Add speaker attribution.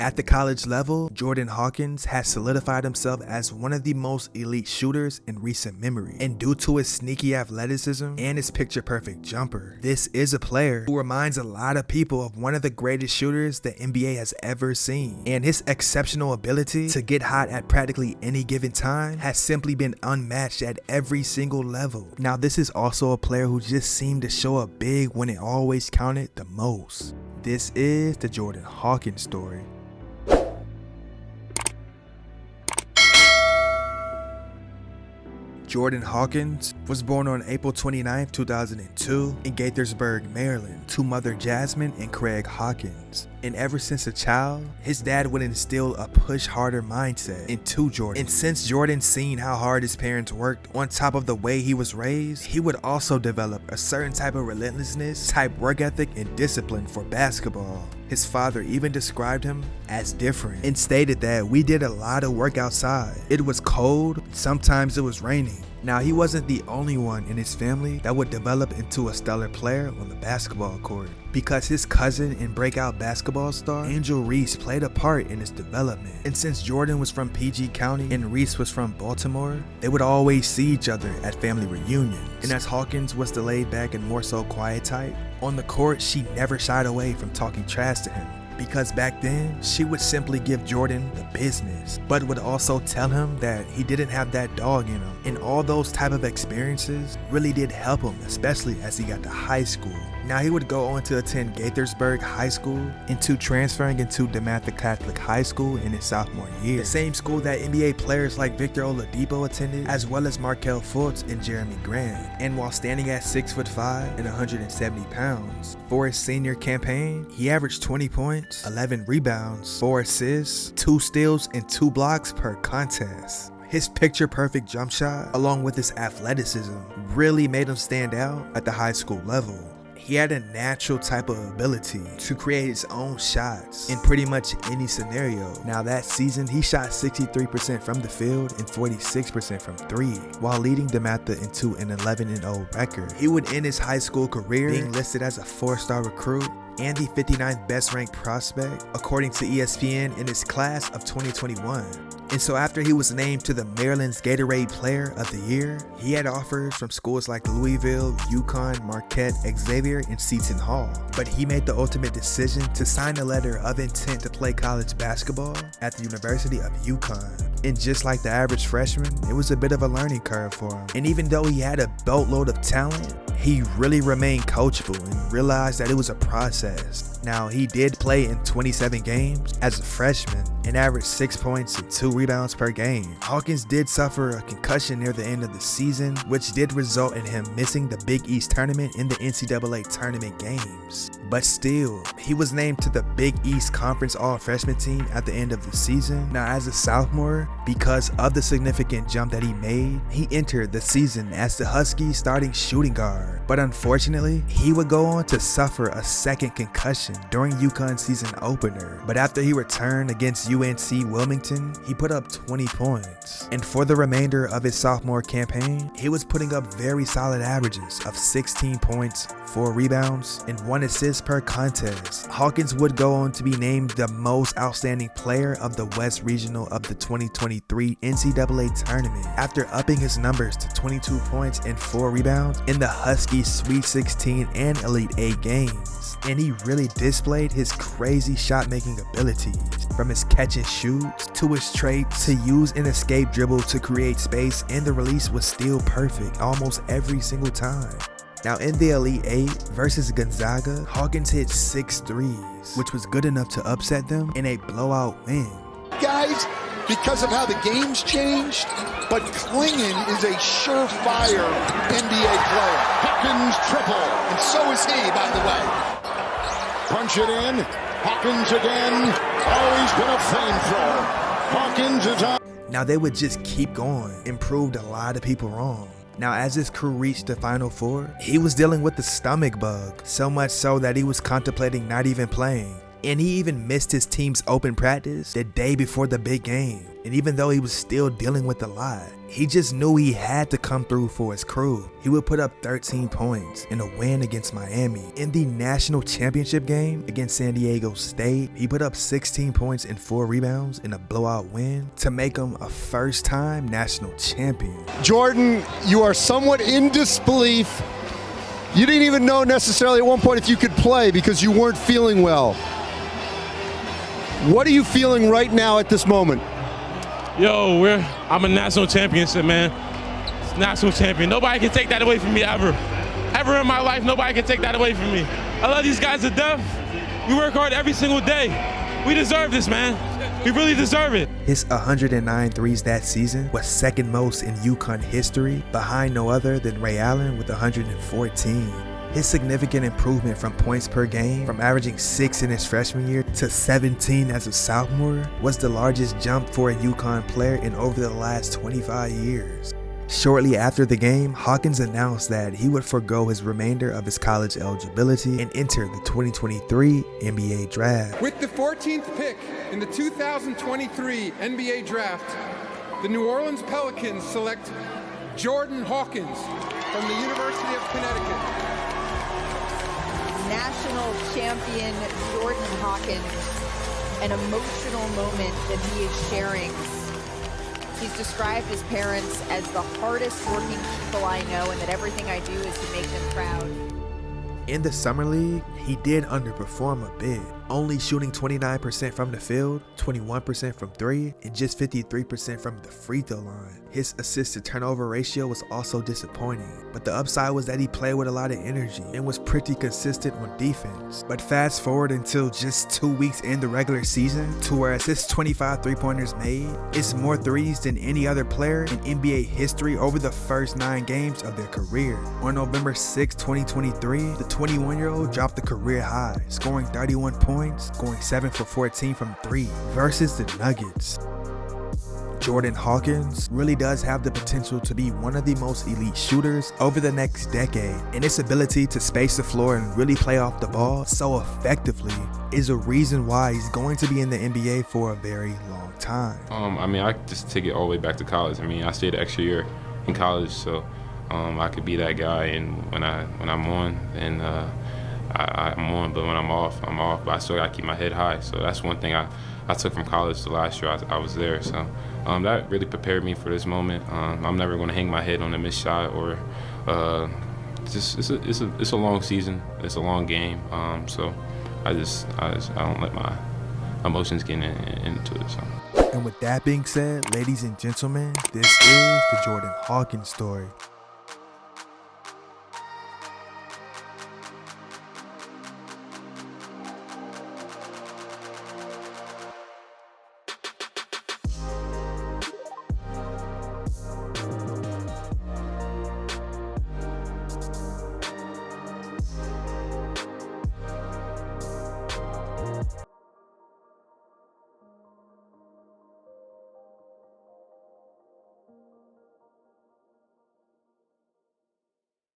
Speaker 1: At the college level, Jordan Hawkins has solidified himself as one of the most elite shooters in recent memory. And due to his sneaky athleticism and his picture-perfect jumper, this is a player who reminds a lot of people of one of the greatest shooters the NBA has ever seen. And his exceptional ability to get hot at practically any given time has simply been unmatched at every single level. Now, this is also a player who just seemed to show up big when it always counted the most. This is the Jordan Hawkins story. Jordan Hawkins was born on April 29, 2002 in Gaithersburg, Maryland, to mother Jasmine and Craig Hawkins. And ever since a child, his dad would instill a push harder mindset into Jordan. And since Jordan seen how hard his parents worked on top of the way he was raised, he would also develop a certain type of relentlessness, type work ethic, and discipline for basketball. His father even described him as different and stated that we did a lot of work outside. It was cold, sometimes it was raining. Now, he wasn't the only one in his family that would develop into a stellar player on the basketball court, because his cousin and breakout basketball star Angel Reese played a part in his development. And since Jordan was from PG County and Reese was from Baltimore, they would always see each other at family reunions. And as Hawkins was the laid back and more so quiet type, on the court she never shied away from talking trash to him, because back then she would simply give Jordan the business, but would also tell him that he didn't have that dog in him. And all those type of experiences really did help him, especially as he got to high school. Now, he would go on to attend Gaithersburg High School into transferring into DeMatha Catholic High School in his sophomore year, the same school that NBA players like Victor Oladipo attended, as well as Markelle Fultz and Jeremy Grant. And while standing at 6'5" and 170 pounds, for his senior campaign, he averaged 20 points, 11 rebounds, 4 assists, 2 steals, and 2 blocks per contest. His picture-perfect jump shot, along with his athleticism, really made him stand out at the high school level. He had a natural type of ability to create his own shots in pretty much any scenario. Now, that season, he shot 63% from the field and 46% from 3, while leading DeMatha into an 11-0 record. He would end his high school career being listed as a 4-star recruit and the 59th best ranked prospect according to ESPN in his class of 2021. And so after he was named to the Maryland's Gatorade Player of the Year, he had offers from schools like Louisville, UConn, Marquette, Xavier, and Seton Hall. But he made the ultimate decision to sign a letter of intent to play college basketball at the University of UConn. And just like the average freshman, it was a bit of a learning curve for him. And even though he had a boatload of talent, he really remained coachable and realized that it was a process. Now, he did play in 27 games as a freshman and averaged 6 points and 2 rebounds per game. Hawkins did suffer a concussion near the end of the season, which did result in him missing the Big East tournament in the NCAA tournament games. But still, he was named to the Big East Conference All-Freshman team at the end of the season. Now, as a sophomore, because of the significant jump that he made, he entered the season as the Huskies' starting shooting guard. But unfortunately, he would go on to suffer a second concussion during UConn's season opener. But after he returned against UNC Wilmington, he put up 20 points. And for the remainder of his sophomore campaign, he was putting up very solid averages of 16 points, 4 rebounds, and 1 assist per contest. Hawkins would go on to be named the most outstanding player of the West Regional of the 2023 NCAA tournament after upping his numbers to 22 points and 4 rebounds in the Huskies Sweet 16 and Elite 8 games. And he really displayed his crazy shot-making abilities, from his catch and shoots to his trait to use an escape dribble to create space, and the release was still perfect almost every single time. Now, in the Elite 8 versus Gonzaga, Hawkins hit 6 threes, which was good enough to upset them in a blowout win.
Speaker 2: Guys, because of how the game's changed, but Klingon is a surefire NBA player. Hawkins triple, and so is he, by the way. Punch it in, Hawkins again, always been a flamethrower. Hawkins is on.
Speaker 1: Now, they would just keep going and proved a lot of people wrong. Now, as his crew reached the Final Four, he was dealing with the stomach bug, so much so that he was contemplating not even playing. And he even missed his team's open practice the day before the big game. And even though he was still dealing with a lot, he just knew he had to come through for his crew. He would put up 13 points in a win against Miami. In the national championship game against San Diego State, he put up 16 points and 4 rebounds in a blowout win to make him a first-time national champion.
Speaker 3: Jordan, you are somewhat in disbelief. You didn't even know necessarily at one point if you could play because you weren't feeling well. What are you feeling right now at this moment?
Speaker 4: Yo, I'm a national championship, man. National champion. Nobody can take that away from me ever. Ever in my life, nobody can take that away from me. I love these guys to death. We work hard every single day. We deserve this, man. We really deserve it.
Speaker 1: His 109 threes that season was second most in UConn history, behind no other than Ray Allen with 114. His significant improvement from points per game, from averaging 6 in his freshman year to 17 as a sophomore, was the largest jump for a UConn player in over the last 25 years. Shortly after the game, Hawkins announced that he would forego his remainder of his college eligibility and enter the 2023 NBA Draft.
Speaker 5: With the 14th pick in the 2023 NBA Draft, the New Orleans Pelicans select Jordan Hawkins from the University of Connecticut.
Speaker 6: National champion Jordan Hawkins, an emotional moment that he is sharing. He's described his parents as the hardest working people I know and that everything I do is to make them proud.
Speaker 1: In the Summer League, he did underperform a bit, only shooting 29% from the field, 21% from 3, and just 53% from the free throw line. His assist to turnover ratio was also disappointing, but the upside was that he played with a lot of energy and was pretty consistent on defense. But fast forward until just 2 weeks in the regular season, to where his 25 three-pointers made is more threes than any other player in NBA history over the first 9 games of their career. On November 6, 2023, the 21-year-old dropped the career high, scoring 31 points, going 7 for 14 from 3 versus the Nuggets. Jordan Hawkins really does have the potential to be one of the most elite shooters over the next decade, and his ability to space the floor and really play off the ball so effectively is a reason why he's going to be in the NBA for a very long time.
Speaker 7: I mean, I just take it all the way back to college. I mean, I stayed an extra year in college, so I could be that guy, and when I'm on, and I'm on, but when I'm off, I'm off. But I still got to keep my head high. So that's one thing I took from college the last year I was there. So that really prepared me for this moment. I'm never going to hang my head on a missed shot or it's a long season. It's a long game. So I don't let my emotions get into it. So.
Speaker 1: And with that being said, ladies and gentlemen, this is the Jordan Hawkins story.